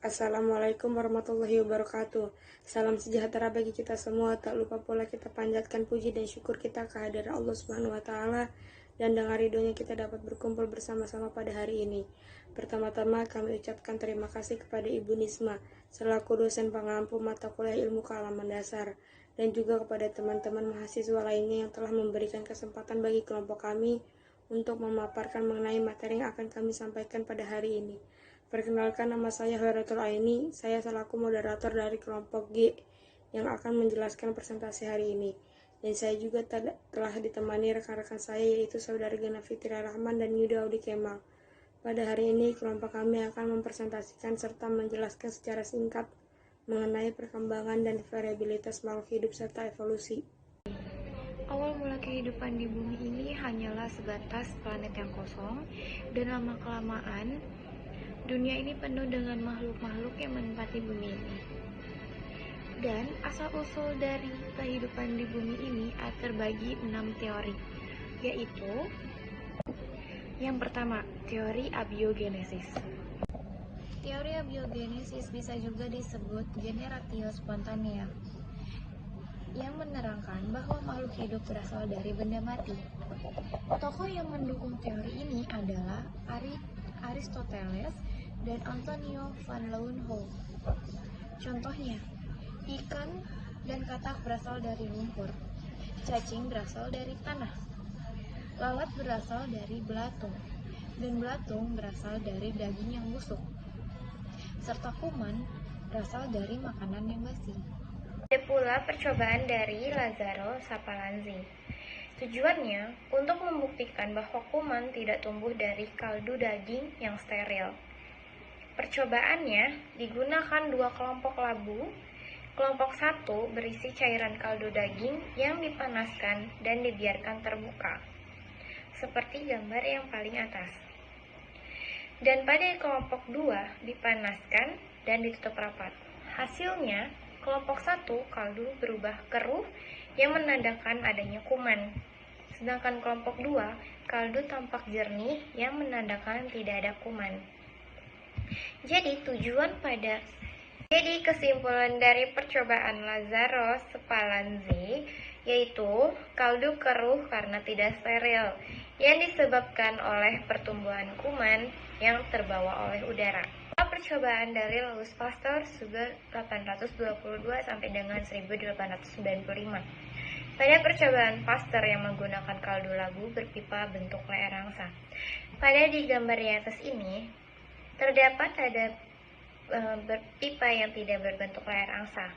Assalamualaikum warahmatullahi wabarakatuh. Salam sejahtera bagi kita semua. Tak lupa pula kita panjatkan puji dan syukur kita kehadiran Allah Subhanahu wa taala, dan dengan ridhonya kita dapat berkumpul bersama-sama pada hari ini. Pertama-tama kami ucapkan terima kasih kepada Ibu Nisma selaku dosen pengampu mata kuliah ilmu kealaman dasar, dan juga kepada teman-teman mahasiswa lainnya yang telah memberikan kesempatan bagi kelompok kami untuk memaparkan mengenai materi yang akan kami sampaikan pada hari ini. Perkenalkan, nama saya Hoiratul Aini. Saya selaku moderator dari kelompok G yang akan menjelaskan presentasi hari ini. Dan saya juga telah ditemani rekan-rekan saya, yaitu Saudara Gana Fitri Rahman dan Yuda Audi Kemal. Pada hari ini, kelompok kami akan mempresentasikan serta menjelaskan secara singkat mengenai perkembangan dan variabilitas makhluk hidup serta evolusi. Awal mula kehidupan di bumi ini hanyalah sebatas planet yang kosong, dan lama-kelamaan dunia ini penuh dengan makhluk-makhluk yang menempati bumi ini. Dan asal-usul dari kehidupan di bumi ini terbagi 6 teori, yaitu yang pertama, teori abiogenesis. Teori abiogenesis bisa juga disebut generatio spontanea, yang menerangkan bahwa makhluk hidup berasal dari benda mati. Tokoh yang mendukung teori ini adalah Aristoteles dan Antonio van Leeuwenhoek. Contohnya, ikan dan katak berasal dari lumpur, cacing berasal dari tanah, lalat berasal dari belatung, dan belatung berasal dari daging yang busuk, serta kuman berasal dari makanan yang basi. Ada pula percobaan dari Lazzaro Sapalanzi. Tujuannya untuk membuktikan bahwa kuman tidak tumbuh dari kaldu daging yang steril. Percobaannya digunakan 2 kelompok labu. Kelompok 1 berisi cairan kaldu daging yang dipanaskan dan dibiarkan terbuka, seperti gambar yang paling atas. Dan pada kelompok 2 dipanaskan dan ditutup rapat. Hasilnya, kelompok 1 kaldu berubah keruh yang menandakan adanya kuman. Sedangkan kelompok 2 kaldu tampak jernih yang menandakan tidak ada kuman. Jadi kesimpulan dari percobaan Lazzaro Spallanzani yaitu kaldu keruh karena tidak steril yang disebabkan oleh pertumbuhan kuman yang terbawa oleh udara. Percobaan dari Louis Pasteur 1822 sampai dengan 1895. Pada percobaan Pasteur yang menggunakan kaldu labu berpipa bentuk leher angsa. Pada di gambar di atas ini terdapat ada pipa yang tidak berbentuk leher angsa.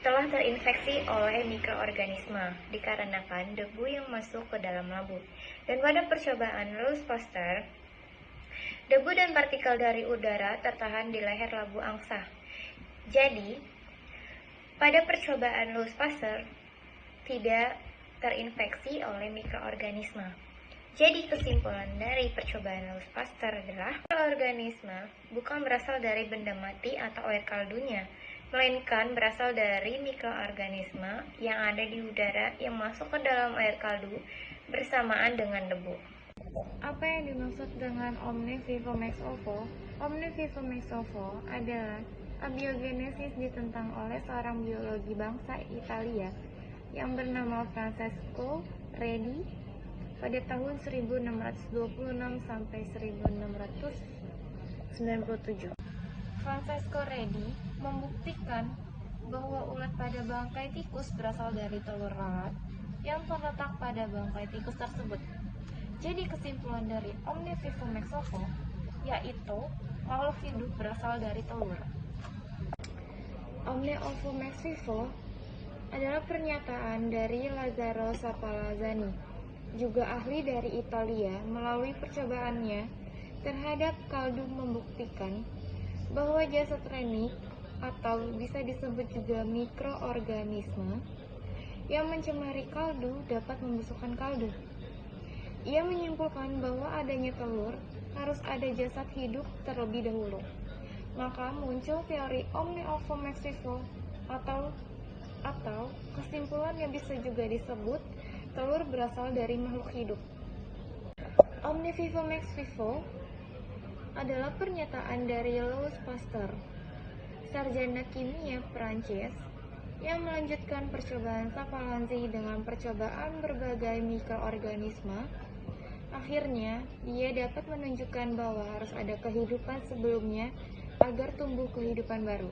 Telah terinfeksi oleh mikroorganisme dikarenakan debu yang masuk ke dalam labu. Dan pada percobaan Louis Pasteur, debu dan partikel dari udara tertahan di leher labu angsa. Jadi, pada percobaan Louis Pasteur tidak terinfeksi oleh mikroorganisme. Jadi kesimpulan dari percobaan Louis Pasteur adalah mikroorganisme bukan berasal dari benda mati atau air kaldunya, melainkan berasal dari mikroorganisme yang ada di udara yang masuk ke dalam air kaldu bersamaan dengan debu. Apa yang dimaksud dengan omne vivo ex ovo? Omne vivo ex ovo adalah abiogenesis ditentang oleh seorang biologi bangsa Italia yang bernama Francesco Redi pada tahun 1626 sampai 1697. Francesco Redi membuktikan bahwa ulat pada bangkai tikus berasal dari telur lalat yang terletak pada bangkai tikus tersebut. Jadi kesimpulan dari omne vivo ex ovo yaitu makhluk hidup berasal dari telur. Omne ovo ex vivo adalah pernyataan dari Lazzaro Sapalanzani, juga ahli dari Italia, melalui percobaannya terhadap kaldu membuktikan bahwa jasad remik atau bisa disebut juga mikroorganisme yang mencemari kaldu dapat membusukkan kaldu. Ia menyimpulkan bahwa adanya telur harus ada jasad hidup terlebih dahulu. Maka muncul teori omne ovo ex vivo atau kesimpulan yang bisa juga disebut telur berasal dari makhluk hidup. Omne vivo ex vivo adalah pernyataan dari Louis Pasteur, sarjana kimia Perancis, yang melanjutkan percobaan Sapalanzi dengan percobaan berbagai mikroorganisme. Akhirnya, ia dapat menunjukkan bahwa harus ada kehidupan sebelumnya agar tumbuh kehidupan baru.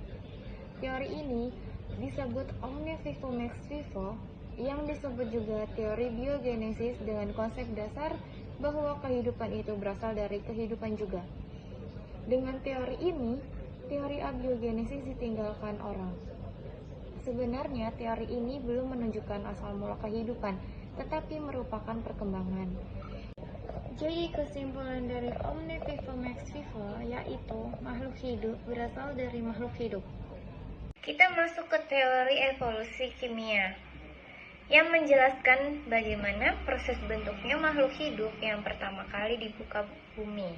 Teori ini disebut omne vivo ex vivo, yang disebut juga teori biogenesis dengan konsep dasar bahwa kehidupan itu berasal dari kehidupan juga. Dengan teori ini, teori abiogenesis ditinggalkan orang. Sebenarnya teori ini belum menunjukkan asal mula kehidupan, tetapi merupakan perkembangan. Jadi kesimpulan dari omne vivo ex vivo yaitu makhluk hidup berasal dari makhluk hidup. Kita masuk ke teori evolusi kimia yang menjelaskan bagaimana proses bentuknya makhluk hidup yang pertama kali di muka bumi.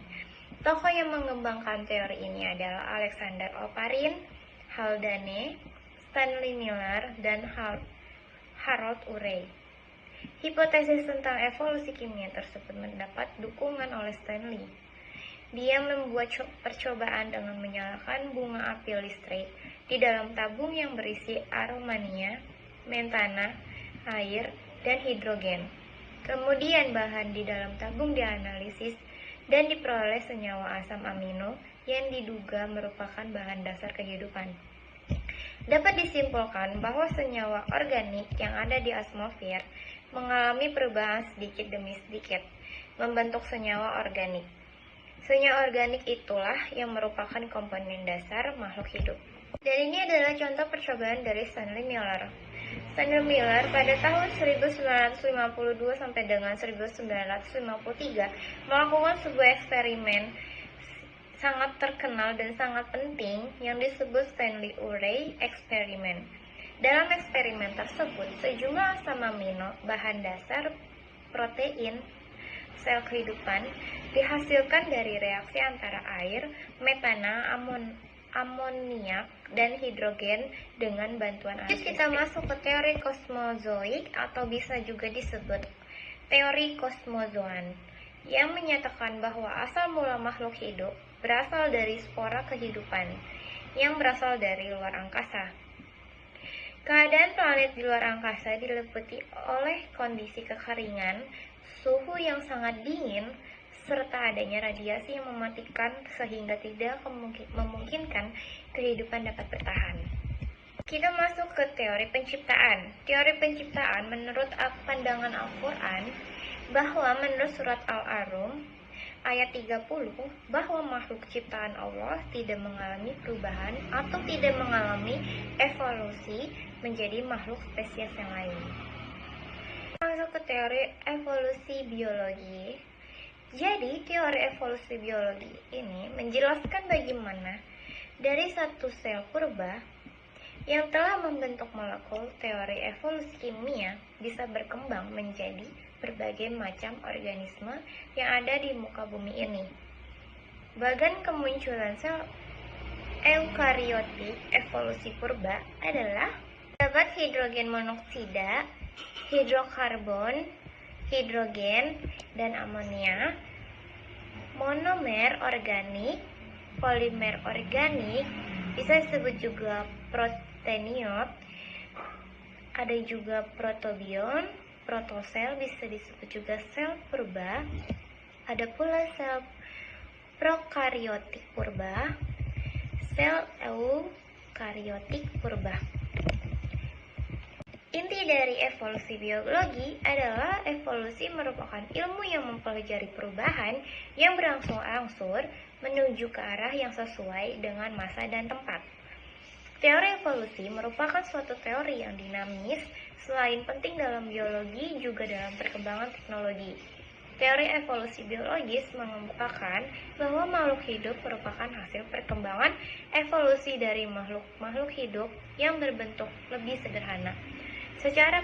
Tokoh yang mengembangkan teori ini adalah Alexander Oparin, Haldane, Stanley Miller, dan Harold Urey. Hipotesis tentang evolusi kimia tersebut mendapat dukungan oleh Stanley. Dia membuat percobaan dengan menyalakan bunga api listrik di dalam tabung yang berisi aromania, mentana, air, dan hidrogen. Kemudian bahan di dalam tabung dianalisis dan diperoleh senyawa asam amino yang diduga merupakan bahan dasar kehidupan. Dapat disimpulkan bahwa senyawa organik yang ada di atmosfer mengalami perubahan sedikit demi sedikit, membentuk senyawa organik. Senyawa organik itulah yang merupakan komponen dasar makhluk hidup. Dan ini adalah contoh percobaan dari Stanley Miller. Stanley Miller pada tahun 1952 sampai dengan 1953 melakukan sebuah eksperimen sangat terkenal dan sangat penting yang disebut Stanley Urey eksperimen. Dalam eksperimen tersebut, sejumlah asam amino, bahan dasar protein sel kehidupan, dihasilkan dari reaksi antara air, metana, amoniak, dan hidrogen dengan bantuan air. Kita masuk ke teori kosmozoik atau bisa juga disebut teori kosmozoan, yang menyatakan bahwa asal mula makhluk hidup berasal dari spora kehidupan yang berasal dari luar angkasa. Keadaan planet di luar angkasa diliputi oleh kondisi kekeringan, suhu yang sangat dingin, serta adanya radiasi yang mematikan sehingga tidak memungkinkan kehidupan dapat bertahan. Kita masuk ke teori penciptaan. Teori penciptaan menurut pandangan Al-Quran bahwa menurut surat Al-Arum ayat 30 bahwa makhluk ciptaan Allah tidak mengalami perubahan atau tidak mengalami evolusi menjadi makhluk spesies yang lain. Masuk ke teori evolusi biologi. Jadi, teori evolusi biologi ini menjelaskan bagaimana dari satu sel purba yang telah membentuk molekul, teori evolusi kimia bisa berkembang menjadi berbagai macam organisme yang ada di muka bumi ini. Bagan kemunculan sel eukariotik evolusi purba adalah terdapat hidrogen monoksida, hidrokarbon, hidrogen, dan amonia, monomer organik, polimer organik, bisa disebut juga proteinot, ada juga protobion, protosel, bisa disebut juga sel purba, ada pula sel prokariotik purba, sel eukariotik purba. Inti dari evolusi biologi adalah evolusi merupakan ilmu yang mempelajari perubahan yang berangsur-angsur menuju ke arah yang sesuai dengan masa dan tempat. Teori evolusi merupakan suatu teori yang dinamis, selain penting dalam biologi juga dalam perkembangan teknologi. Teori evolusi biologis mengemukakan bahwa makhluk hidup merupakan hasil perkembangan evolusi dari makhluk hidup yang berbentuk lebih sederhana, secara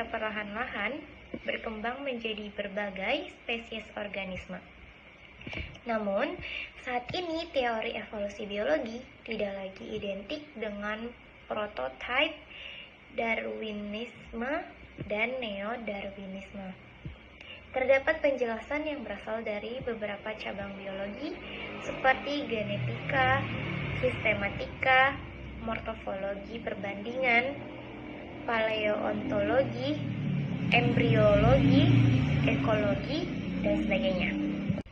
perlahan-lahan berkembang menjadi berbagai spesies organisme. Namun, saat ini teori evolusi biologi tidak lagi identik dengan prototype Darwinisme dan neo-Darwinisme. Terdapat penjelasan yang berasal dari beberapa cabang biologi seperti genetika, sistematika, morfologi perbandingan, paleontologi, embriologi, ekologi, dan sebagainya.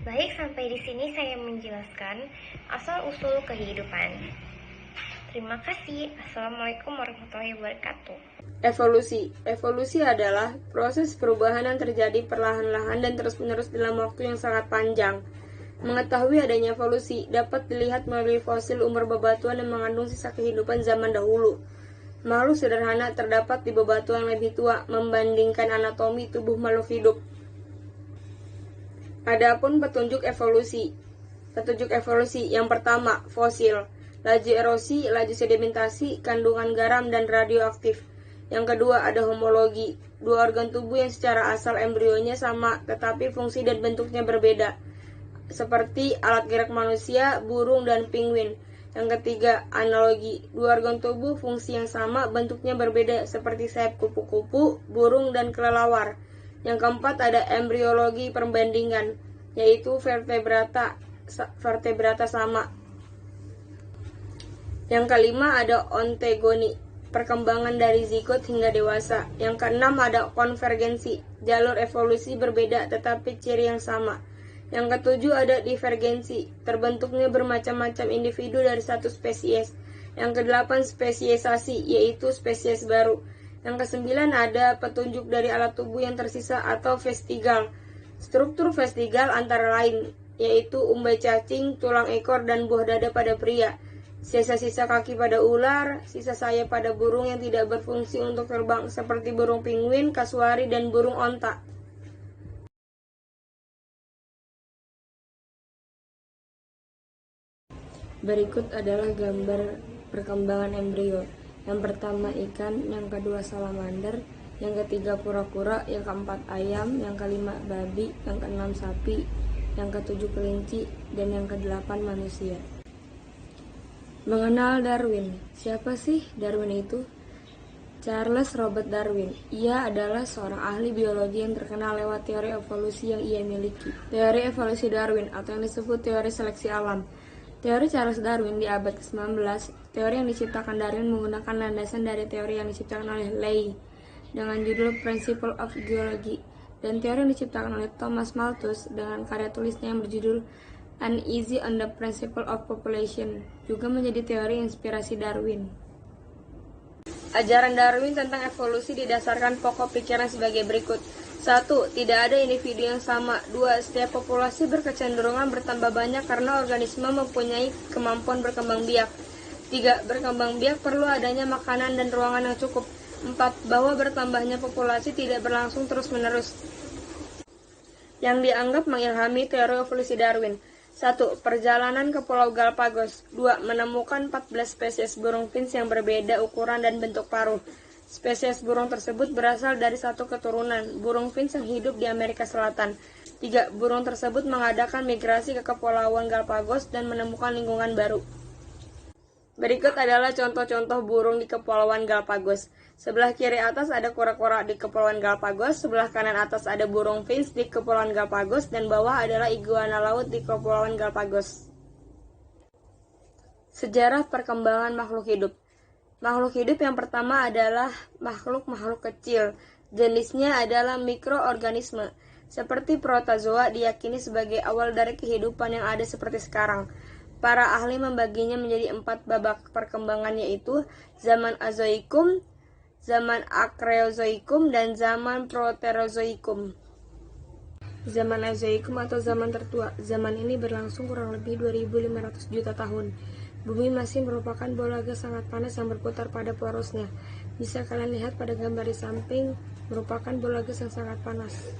Baik, sampai di sini saya menjelaskan asal-usul kehidupan. Terima kasih. Assalamualaikum warahmatullahi wabarakatuh. Evolusi adalah proses perubahan yang terjadi perlahan-lahan dan terus-menerus dalam waktu yang sangat panjang. Mengetahui adanya evolusi dapat dilihat melalui fosil umur bebatuan yang mengandung sisa kehidupan zaman dahulu. Makhluk sederhana terdapat di bebatuan yang lebih tua membandingkan anatomi tubuh makhluk hidup. Adapun petunjuk evolusi. Petunjuk evolusi yang pertama, fosil. Laju erosi, laju sedimentasi, kandungan garam dan radioaktif. Yang kedua ada homologi, dua organ tubuh yang secara asal embrionya sama tetapi fungsi dan bentuknya berbeda, seperti alat gerak manusia, burung, dan penguin. Yang ketiga analogi, dua organ tubuh fungsi yang sama bentuknya berbeda seperti sayap kupu-kupu, burung, dan kelelawar. Yang keempat ada embriologi perbandingan, yaitu vertebrata sama. Yang kelima ada ontogeny, perkembangan dari zigot hingga dewasa. Yang keenam ada konvergensi, jalur evolusi berbeda tetapi ciri yang sama. Yang ketujuh ada divergensi, terbentuknya bermacam-macam individu dari satu spesies. Yang kedelapan spesiesasi, yaitu spesies baru. Yang kesembilan ada petunjuk dari alat tubuh yang tersisa atau vestigal. Struktur vestigal antara lain, yaitu umbai cacing, tulang ekor, dan buah dada pada pria. Sisa-sisa kaki pada ular, sisa sayap pada burung yang tidak berfungsi untuk terbang seperti burung penguin, kasuari, dan burung onta. Berikut adalah gambar perkembangan embrio. Yang pertama ikan, yang kedua salamander, yang ketiga kura-kura, yang keempat ayam, yang kelima babi, yang keenam sapi, yang ketujuh kelinci, dan yang kedelapan manusia. Mengenal Darwin. Siapa sih Darwin itu? Charles Robert Darwin. Ia adalah seorang ahli biologi yang terkenal lewat teori evolusi yang ia miliki. Teori evolusi Darwin atau yang disebut teori seleksi alam. Teori Charles Darwin di abad ke-19, teori yang diciptakan Darwin menggunakan landasan dari teori yang diciptakan oleh Leigh dengan judul Principle of Geology, dan teori yang diciptakan oleh Thomas Malthus dengan karya tulisnya yang berjudul An Essay on the Principle of Population juga menjadi teori inspirasi Darwin. Ajaran Darwin tentang evolusi didasarkan pokok pikiran sebagai berikut. 1. Tidak ada individu yang sama. 2. Setiap populasi berkecenderungan bertambah banyak karena organisme mempunyai kemampuan berkembang biak. 3. Berkembang biak perlu adanya makanan dan ruangan yang cukup. 4. Bahwa bertambahnya populasi tidak berlangsung terus-menerus. Yang dianggap mengilhami teori evolusi Darwin. 1. Perjalanan ke Pulau Galapagos. 2. Menemukan 14 spesies burung finch yang berbeda ukuran dan bentuk paruh. Spesies burung tersebut berasal dari satu keturunan burung finch yang hidup di Amerika Selatan. 3. Burung tersebut mengadakan migrasi ke Kepulauan Galapagos dan menemukan lingkungan baru. Berikut adalah contoh-contoh burung di Kepulauan Galapagos. Sebelah kiri atas ada kura-kura di Kepulauan Galapagos, sebelah kanan atas ada burung finch di Kepulauan Galapagos, dan bawah adalah iguana laut di Kepulauan Galapagos. Sejarah perkembangan makhluk hidup. Makhluk hidup yang pertama adalah makhluk-makhluk kecil. Jenisnya adalah mikroorganisme. Seperti protozoa diyakini sebagai awal dari kehidupan yang ada seperti sekarang. Para ahli membaginya menjadi 4 babak perkembangan, yaitu zaman Azoikum, zaman Akreozoikum, dan zaman Proterozoikum. Zaman Azoikum atau zaman tertua. Zaman ini berlangsung kurang lebih 2500 juta tahun. Bumi masih merupakan bola gas sangat panas yang berputar pada porosnya. Bisa kalian lihat pada gambar di samping, merupakan bola gas yang sangat panas.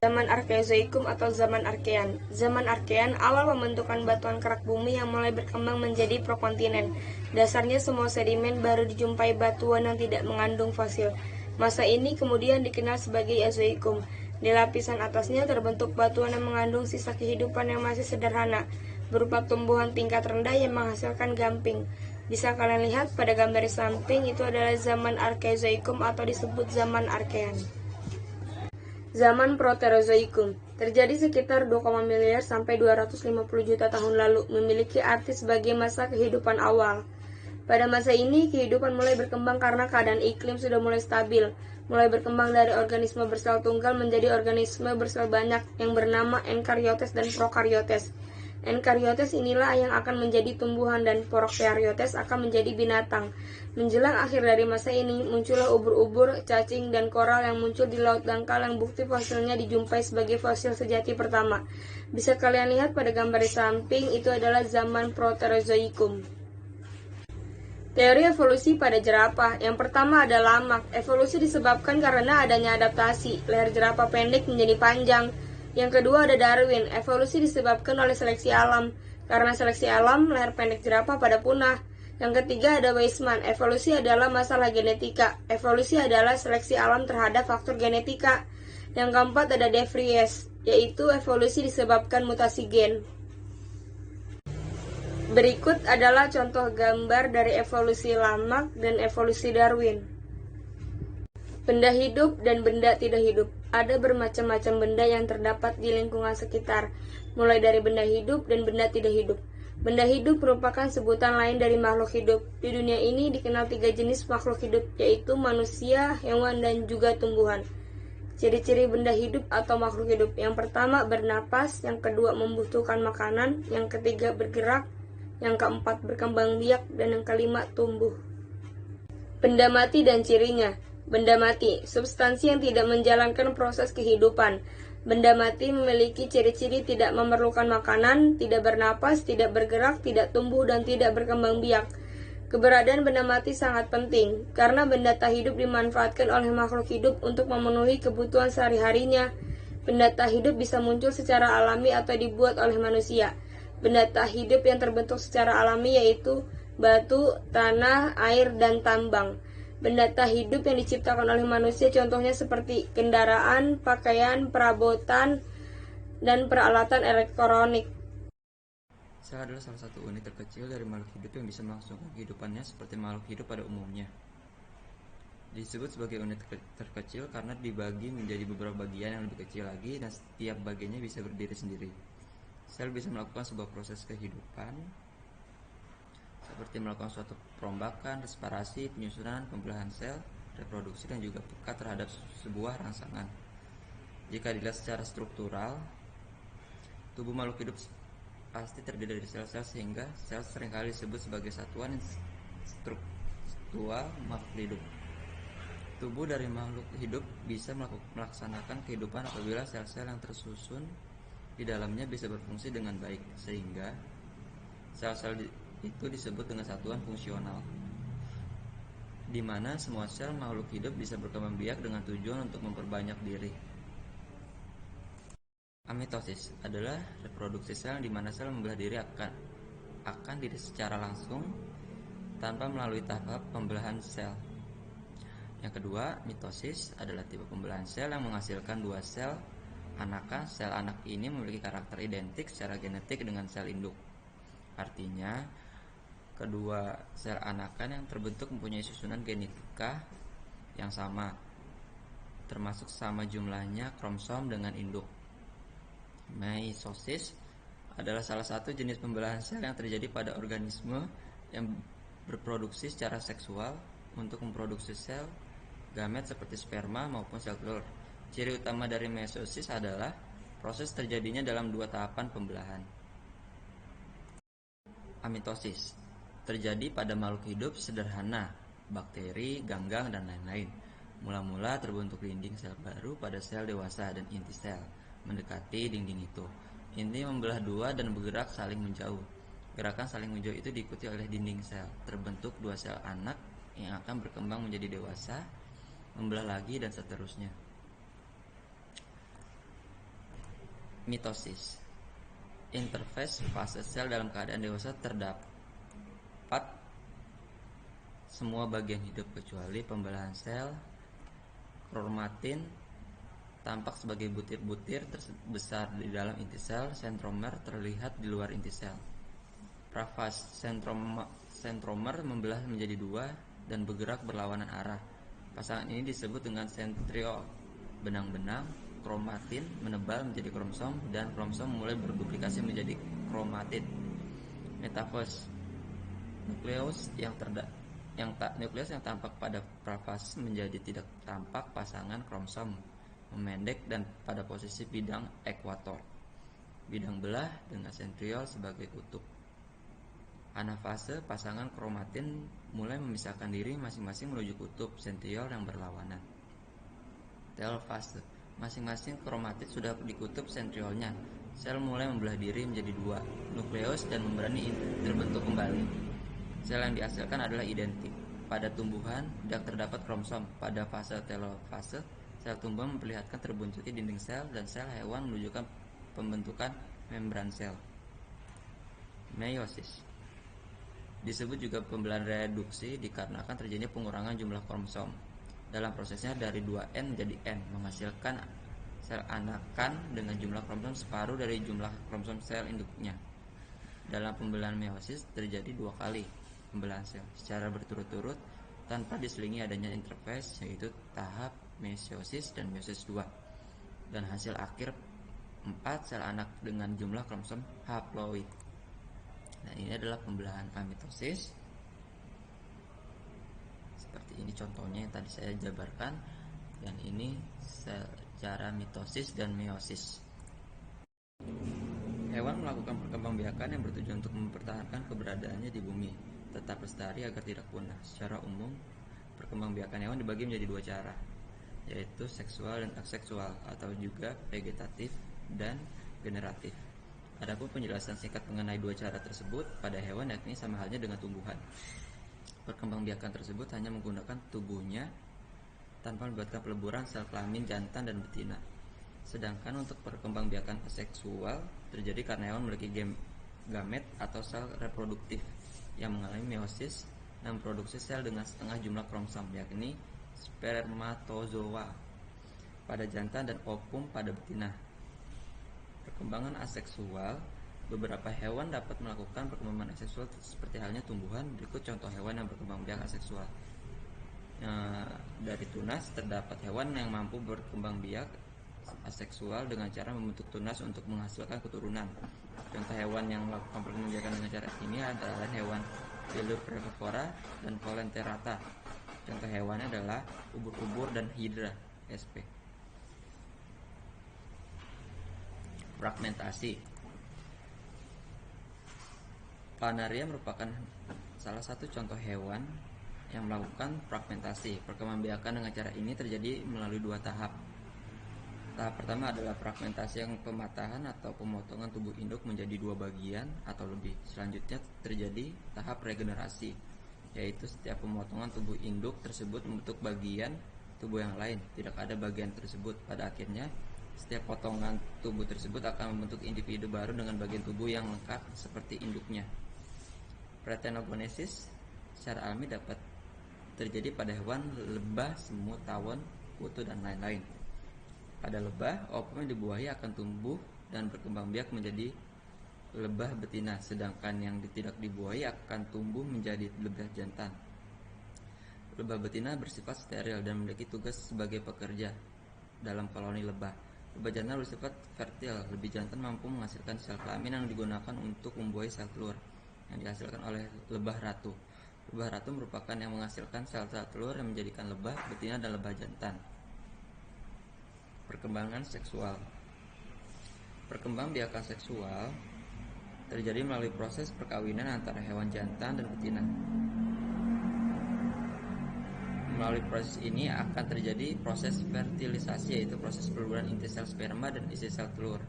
Zaman Arkeozoikum atau zaman Arkean. Zaman Arkean awal pembentukan batuan kerak bumi yang mulai berkembang menjadi prokontinen. Dasarnya semua sedimen baru dijumpai batuan yang tidak mengandung fosil. Masa ini kemudian dikenal sebagai Azoikum. Di lapisan atasnya terbentuk batuan yang mengandung sisa kehidupan yang masih sederhana, berupa tumbuhan tingkat rendah yang menghasilkan gamping. Bisa kalian lihat pada gambar di samping, itu adalah zaman Arkeozoikum atau disebut zaman Arkean. Zaman Proterozoikum terjadi sekitar 2, miliar sampai 250 juta tahun lalu, memiliki arti sebagai masa kehidupan awal. Pada masa ini, kehidupan mulai berkembang karena keadaan iklim sudah mulai stabil, mulai berkembang dari organisme bersel tunggal menjadi organisme bersel banyak yang bernama enkaryotes dan prokaryotes. Enkaryotes inilah yang akan menjadi tumbuhan dan prokaryotes akan menjadi binatang. Menjelang akhir dari masa ini, muncullah ubur-ubur, cacing, dan koral yang muncul di laut dangkal yang bukti fosilnya dijumpai sebagai fosil sejati pertama. Bisa kalian lihat pada gambar di samping, itu adalah zaman Proterozoikum. Teori evolusi pada jerapah. Yang pertama ada lamak. Evolusi disebabkan karena adanya adaptasi. Leher jerapah pendek menjadi panjang. Yang kedua ada Darwin. Evolusi disebabkan oleh seleksi alam. Karena seleksi alam, leher pendek jerapah pada punah. Yang ketiga ada Weismann. Evolusi adalah masalah genetika. Evolusi adalah seleksi alam terhadap faktor genetika. Yang keempat ada De Vries, yaitu evolusi disebabkan mutasi gen. Berikut adalah contoh gambar dari evolusi Lamarck dan evolusi Darwin. Benda hidup dan benda tidak hidup. Ada bermacam-macam benda yang terdapat di lingkungan sekitar, mulai dari benda hidup dan benda tidak hidup. Benda hidup merupakan sebutan lain dari makhluk hidup. Di dunia ini dikenal 3 jenis makhluk hidup, yaitu manusia, hewan, dan juga tumbuhan. Ciri-ciri benda hidup atau makhluk hidup. Yang pertama bernapas, yang kedua membutuhkan makanan, yang ketiga bergerak, yang keempat berkembang biak, dan yang kelima tumbuh. Benda mati dan cirinya. Benda mati, substansi yang tidak menjalankan proses kehidupan. Benda mati memiliki ciri-ciri tidak memerlukan makanan, tidak bernapas, tidak bergerak, tidak tumbuh, dan tidak berkembang biak. Keberadaan benda mati sangat penting, karena benda tak hidup dimanfaatkan oleh makhluk hidup untuk memenuhi kebutuhan sehari-harinya. Benda tak hidup bisa muncul secara alami atau dibuat oleh manusia. Benda tak hidup yang terbentuk secara alami yaitu batu, tanah, air, dan tambang. Benda tak hidup yang diciptakan oleh manusia contohnya seperti kendaraan, pakaian, perabotan, dan peralatan elektronik. Sel adalah salah satu unit terkecil dari makhluk hidup yang bisa melangsungkan kehidupannya seperti makhluk hidup pada umumnya. Disebut sebagai unit terkecil karena dibagi menjadi beberapa bagian yang lebih kecil lagi dan setiap bagiannya bisa berdiri sendiri. Sel bisa melakukan sebuah proses kehidupan seperti melakukan suatu perombakan, respirasi, penyusunan, pembelahan sel, reproduksi, dan juga peka terhadap sebuah rangsangan. Jika dilihat secara struktural, tubuh makhluk hidup pasti terdiri dari sel-sel sehingga sel seringkali disebut sebagai satuan struktural makhluk hidup. Tubuh dari makhluk hidup bisa melaksanakan kehidupan apabila sel-sel yang tersusun di dalamnya bisa berfungsi dengan baik, sehingga sel-sel itu disebut dengan satuan fungsional, di mana semua sel makhluk hidup bisa berkembang biak dengan tujuan untuk memperbanyak diri. Amitosis adalah reproduksi sel di mana sel membelah diri akan diri secara langsung tanpa melalui tahap pembelahan sel. Yang kedua, mitosis adalah tipe pembelahan sel yang menghasilkan 2 sel anakan. Sel anak ini memiliki karakter identik secara genetik dengan sel induk. Artinya, kedua sel anakan yang terbentuk mempunyai susunan genetika yang sama, termasuk sama jumlahnya kromosom dengan induk. Meisosis adalah salah satu jenis pembelahan sel yang terjadi pada organisme yang berproduksi secara seksual untuk memproduksi sel gamet seperti sperma maupun sel telur. Ciri utama dari meiosis adalah proses terjadinya dalam 2 tahapan pembelahan. Amitosis terjadi pada makhluk hidup sederhana, bakteri, ganggang, dan lain-lain. Mula-mula terbentuk dinding sel baru pada sel dewasa dan inti sel mendekati dinding itu. Inti membelah 2 dan bergerak saling menjauh. Gerakan saling menjauh itu diikuti oleh dinding sel. Terbentuk 2 sel anak yang akan berkembang menjadi dewasa, membelah lagi, dan seterusnya. Mitosis. Interfase fase sel dalam keadaan dewasa terdapat semua bagian hidup kecuali pembelahan sel. Kromatin tampak sebagai butir-butir besar di dalam inti sel. Sentromer terlihat di luar inti sel. Pravas sentromer membelah menjadi 2 dan bergerak berlawanan arah. Pasangan ini disebut dengan sentriol. Benang-benang kromatin menebal menjadi kromosom dan kromosom mulai berduplikasi menjadi kromatid. Metafase, nukleus yang tampak pada prafase menjadi tidak tampak pasangan kromosom memendek dan pada posisi bidang ekuator. Bidang belah dengan sentriol sebagai kutub. Anafase, pasangan kromatin mulai memisahkan diri masing-masing menuju kutub sentriol yang berlawanan. Telfase, masing-masing kromatid sudah di kutub sentriolnya. Sel mulai membelah diri menjadi dua, nukleus dan membrani terbentuk kembali. Sel yang dihasilkan adalah identik. Pada tumbuhan tidak terdapat kromosom. Pada fase telofase, sel tumbuhan memperlihatkan terbuntuknya dinding sel dan sel hewan menunjukkan pembentukan membran sel. Meiosis disebut juga pembelahan reduksi dikarenakan terjadinya pengurangan jumlah kromosom. Dalam prosesnya dari 2N menjadi N menghasilkan sel anakan dengan jumlah kromosom separuh dari jumlah kromosom sel induknya. Dalam pembelahan meiosis terjadi 2 kali pembelahan sel secara berturut-turut tanpa diselingi adanya interfase, yaitu tahap meiosis dan meiosis 2. Dan hasil akhir 4 sel anak dengan jumlah kromosom haploid. Nah, ini adalah pembelahan amitosis. Seperti ini contohnya yang tadi saya jabarkan, dan ini secara mitosis dan meiosis. Hewan melakukan perkembangbiakan yang bertujuan untuk mempertahankan keberadaannya di bumi, tetap lestari agar tidak punah. Secara umum, perkembangbiakan hewan dibagi menjadi 2 cara, yaitu seksual dan aseksual, atau juga vegetatif dan generatif. Adapun penjelasan singkat mengenai 2 cara tersebut pada hewan yakni sama halnya dengan tumbuhan. Perkembangbiakan tersebut hanya menggunakan tubuhnya tanpa melibatkan peleburan sel kelamin jantan dan betina. Sedangkan untuk perkembangbiakan aseksual terjadi karena hewan memiliki gamet atau sel reproduktif yang mengalami meiosis dan memproduksi sel dengan setengah jumlah kromosom, yakni spermatozoa pada jantan dan ovum pada betina. Perkembangan aseksual, beberapa hewan dapat melakukan perkembangan aseksual seperti halnya tumbuhan. Berikut contoh hewan yang berkembang biak aseksual. Dari tunas terdapat hewan yang mampu berkembang biak aseksual dengan cara membentuk tunas untuk menghasilkan keturunan. Contoh hewan yang melakukan perkembangbiakan dengan cara ini adalah hewan Pileoprevivora dan Coelenterata. Contoh hewannya adalah ubur-ubur dan hidra sp. Fragmentasi. Planaria merupakan salah satu contoh hewan yang melakukan fragmentasi. Perkembangbiakan dengan cara ini terjadi melalui 2 tahap. Tahap pertama adalah fragmentasi yang pematahan atau pemotongan tubuh induk menjadi 2 bagian atau lebih. Selanjutnya terjadi tahap regenerasi, yaitu setiap pemotongan tubuh induk tersebut membentuk bagian tubuh yang lain. Tidak ada bagian tersebut. Pada akhirnya setiap potongan tubuh tersebut akan membentuk individu baru dengan bagian tubuh yang lengkap seperti induknya. Parthenogenesis secara alami dapat terjadi pada hewan lebah, semut, tawon, kutu, dan lain-lain. Pada lebah, ovum yang dibuahi akan tumbuh dan berkembang biak menjadi lebah betina, sedangkan yang tidak dibuahi akan tumbuh menjadi lebah jantan. Lebah betina bersifat steril dan memiliki tugas sebagai pekerja dalam koloni lebah. Lebah jantan bersifat fertil. Lebah jantan mampu menghasilkan sel kelamin yang digunakan untuk membuahi sel telur yang dihasilkan oleh lebah ratu. Lebah ratu merupakan yang menghasilkan sel-sel telur yang menjadikan lebah betina dan lebah jantan. Perkembangan seksual. Perkembangbiakan seksual terjadi melalui proses perkawinan antara hewan jantan dan betina. Melalui proses ini akan terjadi proses fertilisasi, yaitu proses peleburan inti sel sperma dan isi sel telur.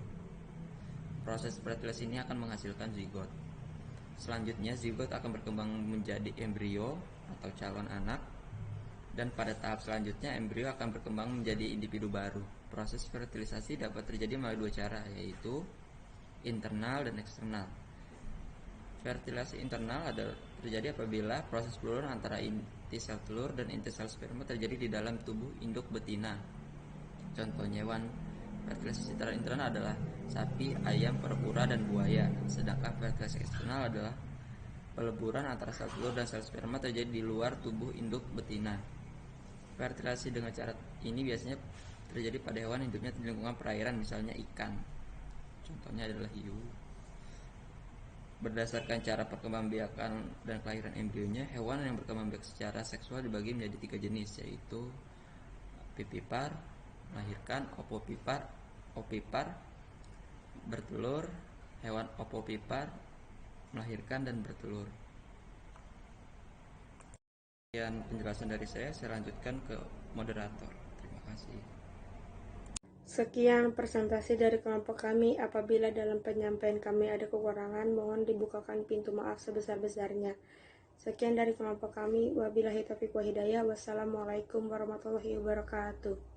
Proses fertilisasi ini akan menghasilkan zigot. Selanjutnya zigot akan berkembang menjadi embrio atau calon anak, dan pada tahap selanjutnya embrio akan berkembang menjadi individu baru. Proses fertilisasi dapat terjadi melalui 2 cara, yaitu internal dan eksternal. Fertilisasi internal adalah terjadi apabila proses peluruan antara inti sel telur dan inti sel sperma terjadi di dalam tubuh induk betina. Contohnya hewan fertilisasi secara internal adalah sapi, ayam, kura-kura, dan buaya. Sedangkan fertilisasi eksternal adalah peleburan antara sel telur dan sel sperma terjadi di luar tubuh induk betina. Fertilisasi dengan cara ini biasanya terjadi pada hewan hidupnya di lingkungan perairan, misalnya ikan. Contohnya adalah hiu. Berdasarkan cara perkembangbiakan dan kelahiran embrionya, hewan yang berkembang biak secara seksual dibagi menjadi 3 jenis, yaitu vivipar, melahirkan, ovipar, bertelur. Hewan ovovipar melahirkan dan bertelur. Sekian penjelasan dari saya lanjutkan ke moderator. Terima kasih. Sekian presentasi dari kelompok kami. Apabila dalam penyampaian kami ada kekurangan, mohon dibukakan pintu maaf sebesar-besarnya. Sekian dari kelompok kami. Wabillahi taufiq wa hidayah. Wassalamualaikum warahmatullahi wabarakatuh.